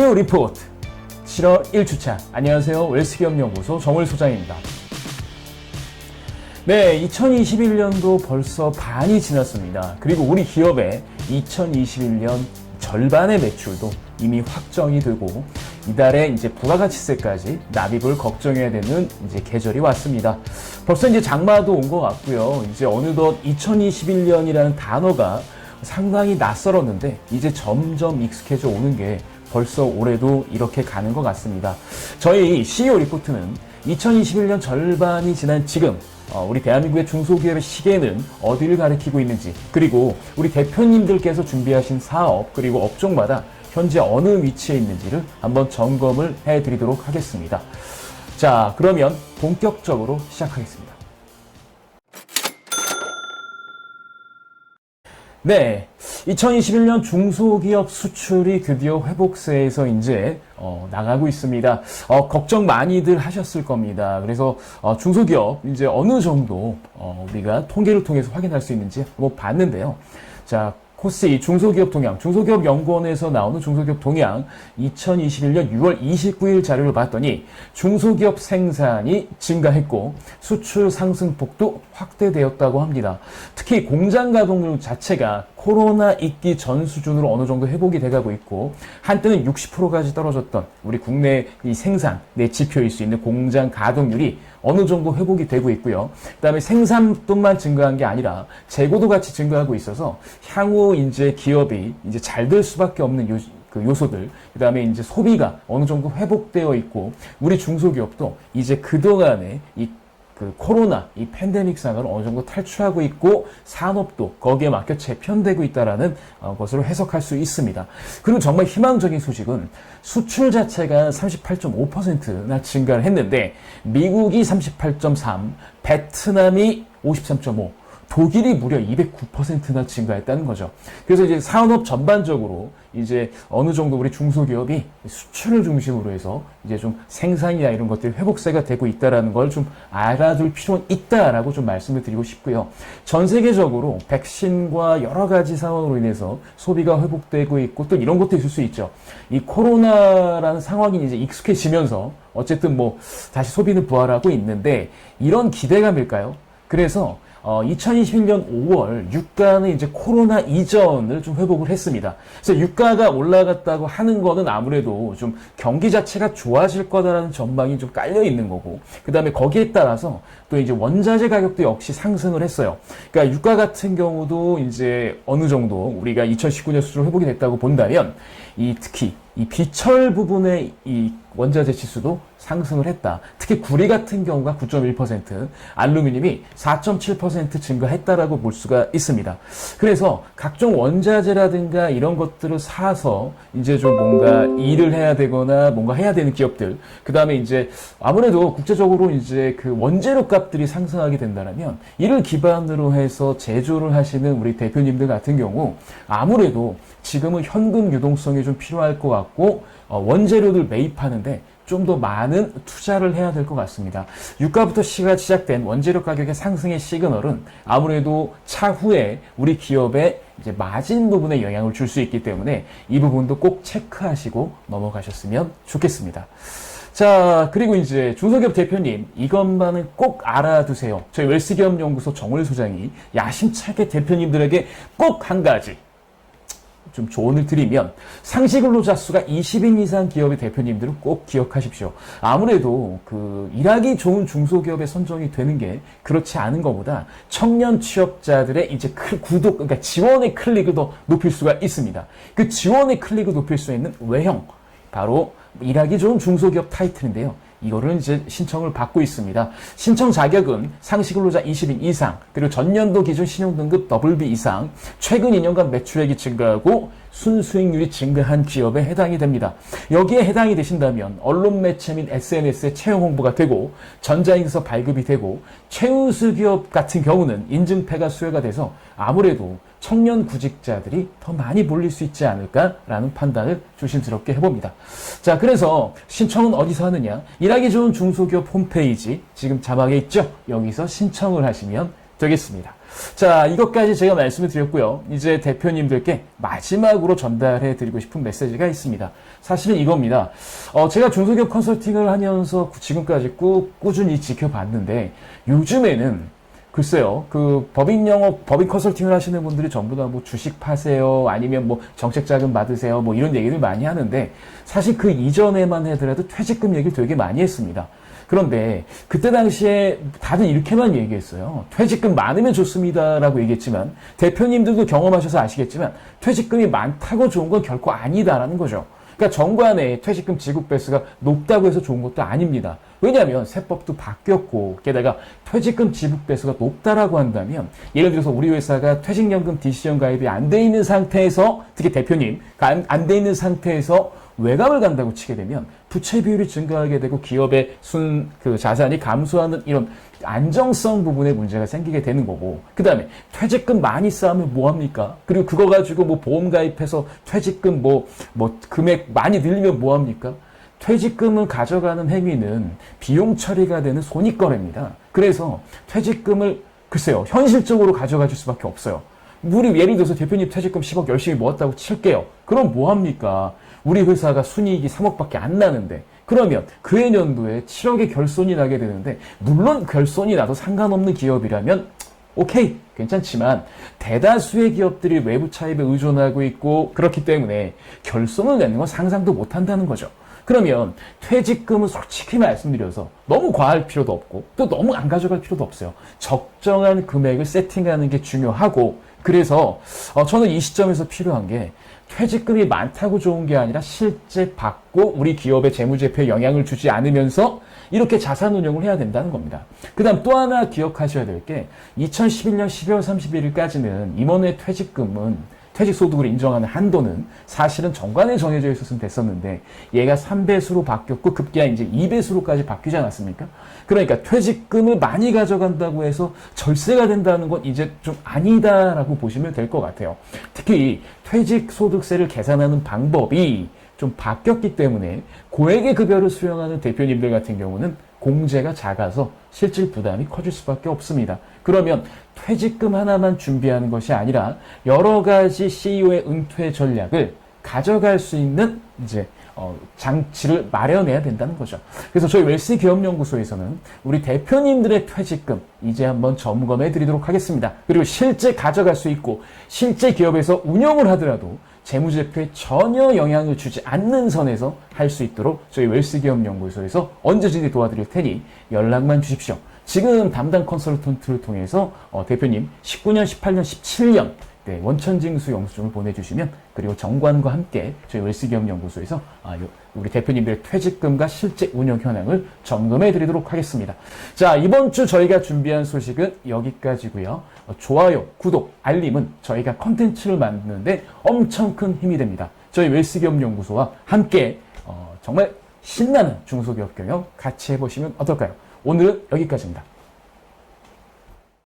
CEO 리포트 7월 1주차. 안녕하세요. 웰스기업연구소 정월 소장입니다. 네, 2021년도 벌써 반이 지났습니다. 그리고 우리 기업의 2021년 절반의 매출도 이미 확정이 되고 이달에 이제 부가가치세까지 납입을 걱정해야 되는 이제 계절이 왔습니다. 벌써 이제 장마도 온 것 같고요. 이제 어느덧 2021년이라는 단어가 상당히 낯설었는데 이제 점점 익숙해져 오는 게 벌써 올해도 이렇게 가는 것 같습니다. 저희 CEO 리포트는 2021년 절반이 지난 지금 우리 대한민국의 중소기업의 시계는 어디를 가리키고 있는지, 그리고 우리 대표님들께서 준비하신 사업 그리고 업종마다 현재 어느 위치에 있는지를 한번 점검을 해드리도록 하겠습니다. 자, 그러면 본격적으로 시작하겠습니다. 네, 2021년 중소기업 수출이 드디어 회복세에서 이제 나가고 있습니다. 걱정 많이들 하셨을 겁니다. 그래서 중소기업 이제 어느 정도 우리가 통계를 통해서 확인할 수 있는지 한번 봤는데요. 자, 코스이 중소기업 동향, 중소기업연구원에서 나오는 중소기업 동향 2021년 6월 29일 자료를 봤더니 중소기업 생산이 증가했고 수출 상승폭도 확대되었다고 합니다. 특히 공장 가동률 자체가 코로나 있기 전 수준으로 어느 정도 회복이 돼가고 있고, 한때는 60%까지 떨어졌던 우리 국내 이 생산 내 지표일 수 있는 공장 가동률이 어느 정도 회복이 되고 있고요. 그 다음에 생산뿐만 증가한 게 아니라 재고도 같이 증가하고 있어서 향후 이제 기업이 이제 잘 될 수밖에 없는 요소들, 그 다음에 이제 소비가 어느 정도 회복되어 있고, 우리 중소기업도 이제 그동안에 그 코로나 이 팬데믹 상을 어느 정도 탈출하고 있고 산업도 거기에 맞게 재편되고 있다라는 것으로 해석할 수 있습니다. 그리고 정말 희망적인 소식은 수출 자체가 38.5%나 증가를 했는데 미국이 38.3, 베트남이 53.5, 독일이 무려 209%나 증가했다는 거죠. 그래서 이제 산업 전반적으로 이제 어느 정도 우리 중소기업이 수출을 중심으로 해서 이제 좀 생산이나 이런 것들이 회복세가 되고 있다라는 걸 좀 알아둘 필요는 있다라고 좀 말씀을 드리고 싶고요. 전 세계적으로 백신과 여러 가지 상황으로 인해서 소비가 회복되고 있고 또 이런 것도 있을 수 있죠. 이 코로나라는 상황이 이제 익숙해지면서 어쨌든 뭐 다시 소비는 부활하고 있는데 이런 기대감일까요? 그래서 2021년 5월 유가는 이제 코로나 이전을 좀 회복을 했습니다. 그래서 유가가 올라갔다고 하는 거는 아무래도 좀 경기 자체가 좋아질 거다라는 전망이 좀 깔려 있는 거고, 그 다음에 거기에 따라서 또 이제 원자재 가격도 역시 상승을 했어요. 그러니까 유가 같은 경우도 이제 어느 정도 우리가 2019년 수준으로 회복이 됐다고 본다면 특히 이 비철 부분의 이 원자재 지수도 상승을 했다. 특히 구리 같은 경우가 9.1%, 알루미늄이 4.7% 증가했다라고 볼 수가 있습니다. 그래서 각종 원자재라든가 이런 것들을 사서 이제 좀 뭔가 일을 해야 되거나 뭔가 해야 되는 기업들, 그 다음에 이제 아무래도 국제적으로 이제 그 원재료 값들이 상승하게 된다면 이를 기반으로 해서 제조를 하시는 우리 대표님들 같은 경우 아무래도 지금은 현금 유동성이 좀 필요할 것 같고 원재료들 매입하는데 좀 더 많은 투자를 해야 될 것 같습니다. 유가부터 시작된 원재료 가격의 상승의 시그널은 아무래도 차후에 우리 기업의 이제 마진 부분에 영향을 줄 수 있기 때문에 이 부분도 꼭 체크하시고 넘어가셨으면 좋겠습니다. 자, 그리고 이제 중소기업 대표님, 이것만은 꼭 알아두세요. 저희 웰스기업연구소 정월 소장이 야심차게 대표님들에게 꼭 한 가지 좀 조언을 드리면, 상시 근로자 수가 20인 이상 기업의 대표님들은 꼭 기억하십시오. 아무래도 일하기 좋은 중소기업에 선정이 되는 게 그렇지 않은 것보다 청년 취업자들의 이제 그러니까 지원의 클릭을 더 높일 수가 있습니다. 그 지원의 클릭을 높일 수 있는 외형, 바로 일하기 좋은 중소기업 타이틀인데요. 이거를 이제 신청을 받고 있습니다. 신청 자격은 상시 근로자 20인 이상, 그리고 전년도 기준 신용등급 BB 이상, 최근 2년간 매출액이 증가하고 순수익률이 증가한 기업에 해당이 됩니다. 여기에 해당이 되신다면 언론 매체 및 SNS에 채용 홍보가 되고 전자인서 발급이 되고 최우수 기업 같은 경우는 인증패가 수여가 돼서 아무래도 청년 구직자들이 더 많이 몰릴 수 있지 않을까라는 판단을 조심스럽게 해봅니다. 자, 그래서 신청은 어디서 하느냐? 일하기 좋은 중소기업 홈페이지 지금 자막에 있죠? 여기서 신청을 하시면 되겠습니다. 자, 이것까지 제가 말씀을 드렸고요. 이제 대표님들께 마지막으로 전달해 드리고 싶은 메시지가 있습니다. 사실은 이겁니다. 제가 중소기업 컨설팅을 하면서 지금까지 꾸준히 지켜봤는데, 요즘에는 글쎄요, 법인 컨설팅을 하시는 분들이 전부 다 뭐 주식 파세요, 아니면 뭐 정책 자금 받으세요, 뭐 이런 얘기를 많이 하는데, 사실 그 이전에만 하더라도 퇴직금 얘기를 되게 많이 했습니다. 그런데 그때 당시에 다들 이렇게만 얘기했어요. 퇴직금 많으면 좋습니다라고 얘기했지만, 대표님들도 경험하셔서 아시겠지만 퇴직금이 많다고 좋은 건 결코 아니다라는 거죠. 그러니까 정관의 퇴직금 지급 배수가 높다고 해서 좋은 것도 아닙니다. 왜냐하면 세법도 바뀌었고, 게다가 퇴직금 지급 배수가 높다라고 한다면, 예를 들어서 우리 회사가 퇴직연금 DC형 가입이 안 돼 있는 상태에서, 특히 대표님 안 돼 있는 상태에서 외감을 간다고 치게 되면 부채 비율이 증가하게 되고 기업의 자산이 감소하는 이런 안정성 부분에 문제가 생기게 되는 거고, 그 다음에 퇴직금 많이 쌓으면 뭐합니까? 그리고 그거 가지고 뭐 보험 가입해서 퇴직금 금액 많이 늘리면 뭐합니까? 퇴직금을 가져가는 행위는 비용 처리가 되는 손익거래입니다. 그래서 퇴직금을 글쎄요, 현실적으로 가져가줄 수밖에 없어요. 우리 예를 들어서 대표님 퇴직금 10억 열심히 모았다고 칠게요. 그럼 뭐합니까? 우리 회사가 순이익이 3억밖에 안 나는데, 그러면 그 해년도에 7억의 결손이 나게 되는데, 물론 결손이 나도 상관없는 기업이라면 오케이, 괜찮지만 대다수의 기업들이 외부 차입에 의존하고 있고 그렇기 때문에 결손을 내는 건 상상도 못한다는 거죠. 그러면 퇴직금은 솔직히 말씀드려서 너무 과할 필요도 없고 또 너무 안 가져갈 필요도 없어요. 적정한 금액을 세팅하는 게 중요하고, 그래서 저는 이 시점에서 필요한 게 퇴직금이 많다고 좋은 게 아니라 실제 받고 우리 기업의 재무제표에 영향을 주지 않으면서 이렇게 자산 운용을 해야 된다는 겁니다. 그 다음 또 하나 기억하셔야 될 게 2011년 12월 31일까지는 임원의 퇴직소득을 인정하는 한도는 사실은 정관에 정해져 있었으면 됐었는데, 얘가 3배수로 바뀌었고 급기야 이제 2배수로까지 바뀌지 않았습니까? 그러니까 퇴직금을 많이 가져간다고 해서 절세가 된다는 건 이제 좀 아니다라고 보시면 될 것 같아요. 특히 퇴직소득세를 계산하는 방법이 좀 바뀌었기 때문에 고액의 급여를 수령하는 대표님들 같은 경우는 공제가 작아서 실질 부담이 커질 수밖에 없습니다. 그러면 퇴직금 하나만 준비하는 것이 아니라 여러 가지 CEO의 은퇴 전략을 가져갈 수 있는 장치를 마련해야 된다는 거죠. 그래서 저희 웰스 기업연구소에서는 우리 대표님들의 퇴직금 이제 한번 점검해 드리도록 하겠습니다. 그리고 실제 가져갈 수 있고 실제 기업에서 운영을 하더라도 재무제표에 전혀 영향을 주지 않는 선에서 할 수 있도록 저희 웰스 기업연구소에서 언제든지 도와드릴 테니 연락만 주십시오. 지금 담당 컨설턴트를 통해서 대표님 19년, 18년, 17년 원천징수 영수증을 보내주시면, 그리고 정관과 함께 저희 웰스기업연구소에서 우리 대표님들의 퇴직금과 실제 운영 현황을 점검해 드리도록 하겠습니다. 자, 이번 주 저희가 준비한 소식은 여기까지고요. 좋아요, 구독, 알림은 저희가 컨텐츠를 만드는데 엄청 큰 힘이 됩니다. 저희 웰스기업연구소와 함께 정말 신나는 중소기업 경영 같이 해보시면 어떨까요? 오늘은 여기까지입니다.